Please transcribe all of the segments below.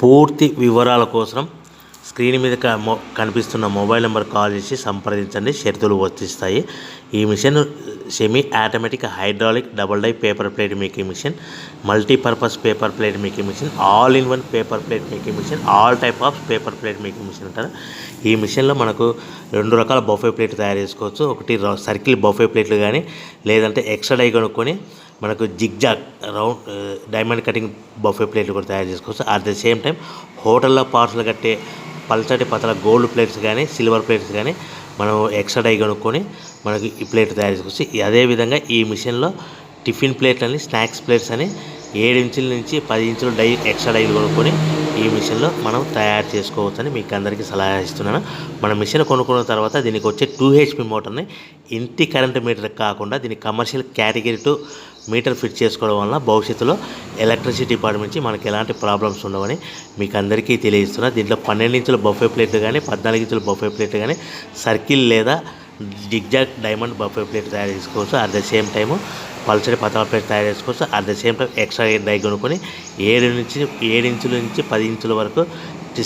పూర్తి వివరాల కోసం స్క్రీన్ మీద కనిపిస్తున్న మొబైల్ నెంబర్ కాల్ చేసి సంప్రదించండి. షరతులు వర్తిస్తాయి. ఈ machine semi automatic hydraulic double die paper plate making machine, multipurpose paper plate making machine, all in one paper plate making machine, all type of paper plate making machine అంటారు. ఈ మిషన్లో మనకు 2 రకాల బఫే ప్లేట్ తయారు చేసుకోవచ్చు. ఒకటి circle buffet ప్లేట్లు కానీ, లేదంటే ఎక్స్ట్రా డై కొనుక్కొని మనకు zigzag round diamond cutting buffet ప్లేట్లు కూడా తయారు చేసుకోవచ్చు. అట్ ద సేమ్ టైం హోటల్లో పార్సల్ కట్టే పల్చటి పతల గోల్డ్ ప్లేట్స్ కానీ, సిల్వర్ ప్లేట్స్ కానీ మనం ఎక్స్ట్రా డై కొనుక్కొని మనకి ఈ ప్లేట్ తయారు చేసుకోవచ్చు. అదేవిధంగా ఈ మిషన్లో టిఫిన్ ప్లేట్లు అని, స్నాక్స్ ప్లేట్స్ అని 7 ఇంచుల నుంచి 10 ఇంచుల డై ఎక్స్ట్రా డైలు కొనుక్కొని ఈ మిషన్లో మనం తయారు చేసుకోవచ్చని మీకు అందరికీ సలహా ఇస్తున్నాను. మన మిషన్ కొనుక్కున్న తర్వాత దీనికి వచ్చే 2 HP మోటార్ని ఇంటి కరెంట్ మీటర్ కాకుండా దీనికి కమర్షియల్ కేటగిరీ 2 మీటర్ ఫిట్ చేసుకోవడం వల్ల భవిష్యత్తులో ఎలక్ట్రిసిటీ డిపార్ట్మెంట్ నుంచి మనకి ఎలాంటి ప్రాబ్లమ్స్ ఉండవని మీకు అందరికీ తెలియజేస్తున్నా. దీంట్లో 12 ఇంచుల బఫే ప్లేట్లు కానీ, 14 ఇంచుల బఫే ప్లేట్లు కానీ, సర్కిల్ లేదా జిగ్జాగ్ డైమండ్ బఫే ప్లేట్ తయారు చేసుకోవచ్చు. అట్ ద సేమ్ టైము పల్చడి పతల ప్లేట్ తయారు చేసుకోవచ్చు. At the same time extra die కొనుక్కొని 7 ఇంచుల నుంచి 10 ఇంచుల వరకు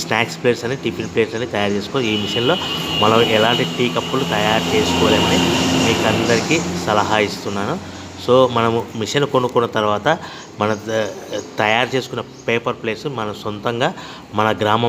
స్నాక్స్ ప్లేట్స్ అని, టిఫిన్ ప్లేట్స్ అని తయారు చేసుకోవచ్చు. ఈ మిషన్లో మనం ఎలాంటి టీ కప్పులు తయారు చేసుకోలేమని మీకు అందరికీ సలహా ఇస్తున్నాను. సో మనము మిషన్ కొనుక్కున్న తర్వాత మన తయారు చేసుకున్న పేపర్ ప్లేట్స్ మన సొంతంగా మన గ్రామం